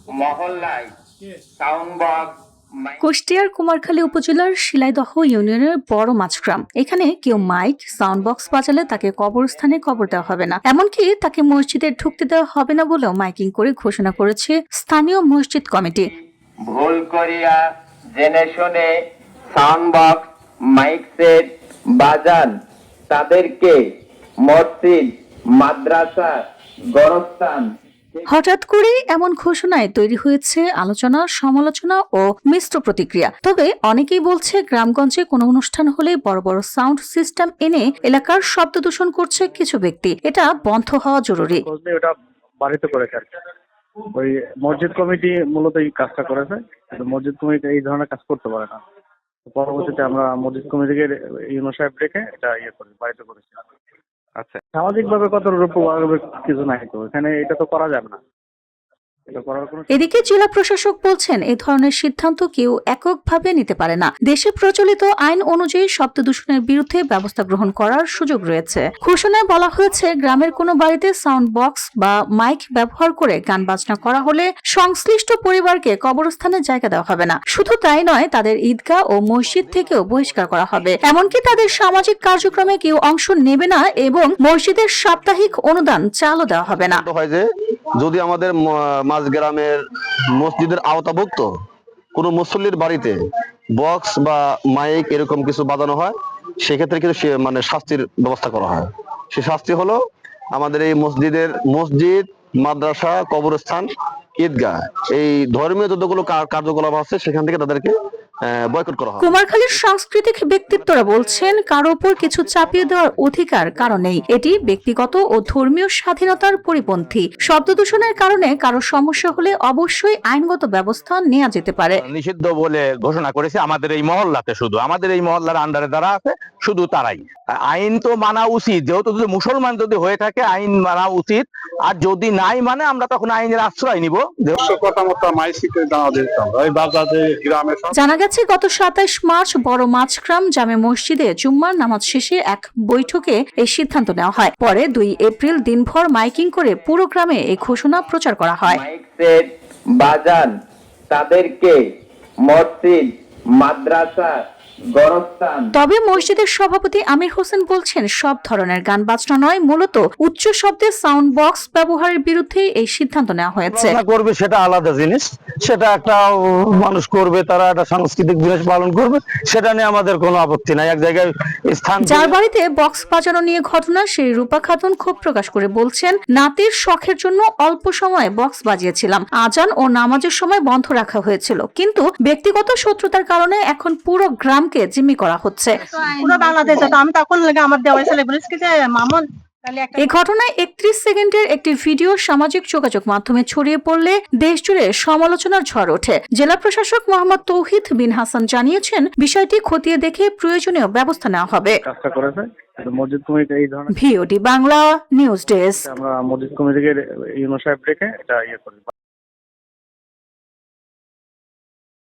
মহল্লায় sound box কুষ্টিয়ার কুমারখালী উপজেলার শিলাইদহ ইউনিয়নের বড় মাছগ্রাম। এখানে কেউ মাইক সাউন্ড বক্স বাজালে তাকে কবরস্থানে কবর দেওয়া হবে না, এমনকি তাকে মসজিদে ঢুকতে দেওয়া হবে না বলেও মাইকিং করে ঘোষণা করেছে স্থানীয় মসজিদ কমিটি। ভুল করিয়া জেনে শুনে সাউন্ড বক্স মাইক সেট বাজান তাদেরকে মসজিদ মাদ্রাসা গণস্থান। হঠাৎ করে এমন ঘোষণায় তৈরি হয়েছে আলোচনা, সমালোচনা ও মিশ্র প্রতিক্রিয়া। তবে অনেকেই বলছে গ্রামগঞ্জে কোনো অনুষ্ঠান হলে বড় বড় সাউন্ড সিস্টেম এনে এলাকার শব্দ দূষণ করছে কিছু ব্যক্তি, এটা বন্ধ হওয়া জরুরি। ওটা বাড়িতে করেছে আর কি। ওই মসজিদ কমিটি মূলত এই কাজটা করেছে, কিন্তু মসজিদ কমিটি এই ধরনের কাজ করতে পারে না। পরবর্তীতে আমরা মসজিদ কমিটিকে ইউনো সাহেব ডেকে এটা বাড়িতে করেছি। আচ্ছা, সামাজিক ভাবে কত রূপ কিছু নাই তো এখানে, এটা তো করা যাবে না। এদিকে জেলা প্রশাসক বলছেন, এই ধরনের সিদ্ধান্ত কেউ এককভাবে নিতে পারে না। দেশে প্রচলিত আইন অনুযায়ী শব্দ দূষণের বিরুদ্ধে ব্যবস্থা গ্রহণ করার সুযোগ রয়েছে। ঘোষণায় বলা হয়েছে, গ্রামের কোনো বাড়িতে সাউন্ড বক্স বা মাইক ব্যবহার করে গান বাজনা করা হলে সংশ্লিষ্ট পরিবারকে কবরস্থানে জায়গা দেওয়া হবে না। শুধু তাই নয়, তাদের ঈদগাহ ও মসজিদ থেকেও বহিষ্কার করা হবে, এমনকি তাদের সামাজিক কার্যক্রমে কেউ অংশ নেবে না এবং মসজিদের সাপ্তাহিক অনুদান চালও দেওয়া হবে না। যদি আমাদের মাঝ গ্রামের মসজিদের আওতাভুক্ত কোনো মুসল্লির বাড়িতে বক্স বা মাইক এরকম কিছু বাজানো হয়, সেক্ষেত্রে কিন্তু মানে শাস্তির ব্যবস্থা করা হয়। সে শাস্তি হলো আমাদের এই মসজিদ মাদ্রাসা কবরস্থান ঈদগাহ এই ধর্মীয় যতগুলো কার্যকলাপ আছে সেখান থেকে তাদেরকে বয়কট করা হয়। কুমারখালীর সাংস্কৃতিক ব্যক্তিত্বরা বলছেন, কারো উপর কিছু চাপিয়ে দেওয়ার অধিকার কারো নেই। এটি ব্যক্তিগত ও ধর্মীয় স্বাধীনতার পরিপন্থী। শব্দ দূষণের কারণে কারো সমস্যা হলে অবশ্যই আইনগত ব্যবস্থা নেওয়া যেতে পারে। নিষিদ্ধ বলে ঘোষণা করেছে আমাদের এই মহল্লাতে, শুধু আমাদের এই মহল্লার আন্ডারে যারা আছে শুধু তারাই। আইন তো মানা উচিত, যেহেতু যদি মুসলমান যদি হয়ে থাকে আইন মানা উচিত, আর যদি নাই মানে আমরা তখন আইনের আশ্রয় নিব। জানা গেছে, গত 27 মার্চ বড় মাছগ্রাম জামে মসজিদে জুম্মার নামাজ শেষে এক বৈঠকে এই সিদ্ধান্ত নেওয়া হয়। পরে 2 এপ্রিল দিনভর মাইকিং করে পুরো গ্রামে এই ঘোষণা প্রচার করা হয়। মাইক সেট বাজান তাদেরকে মসজিদ মাদ্রাসা গণস্থান। তবে মসজিদের সভাপতি আমির হোসেন বলছেন, সব ধরনের গান বাজনা নয়, মূলত উচ্চ শব্দে সাউন্ড বক্স ব্যবহারের বিরুদ্ধে এই সিদ্ধান্ত নেওয়া হয়েছে। করবে সেটা আলাদা জিনিস, সেটা একটা মানুষ করবে, তারা একটা সাংস্কৃতিক জিনিস পালন করবে, সেটা নিয়ে আমাদের কোনো আপত্তি নাই। এক জায়গায় স্থান যার বাড়িতে বক্স বাজানো নিয়ে ঘটনা, সেই রূপা খাতুন ক্ষোভ প্রকাশ করে বলছেন, নাতির শখের জন্য অল্প সময় বক্স বাজিয়েছিলাম, আজান ও নামাজের সময় বন্ধ রাখা হয়েছিল, কিন্তু ব্যক্তিগত শত্রুতার কারণে এখন পুরো গ্রামকে জিম্মি করা হচ্ছে। এই ঘটনায় 31 সেকেন্ডের একটি ভিডিও সামাজিক যোগাযোগ মাধ্যমে ছড়িয়ে পড়লে দেশজুড়ে সমালোচনার ঝড় ওঠে। জেলা প্রশাসক মোহাম্মদ তৌহিদ বিন হাসান জানিয়েছেন, বিষয়টি খতিয়ে দেখে প্রয়োজনীয় ব্যবস্থা নেওয়া হবে। মসজিদ কমিটি এই ধরনের ভিওডি বাংলা নিউজ ডেস্ক। আমরা মসজিদ কমিটিকে ইউনো সাহেব ডেকে এটা করি।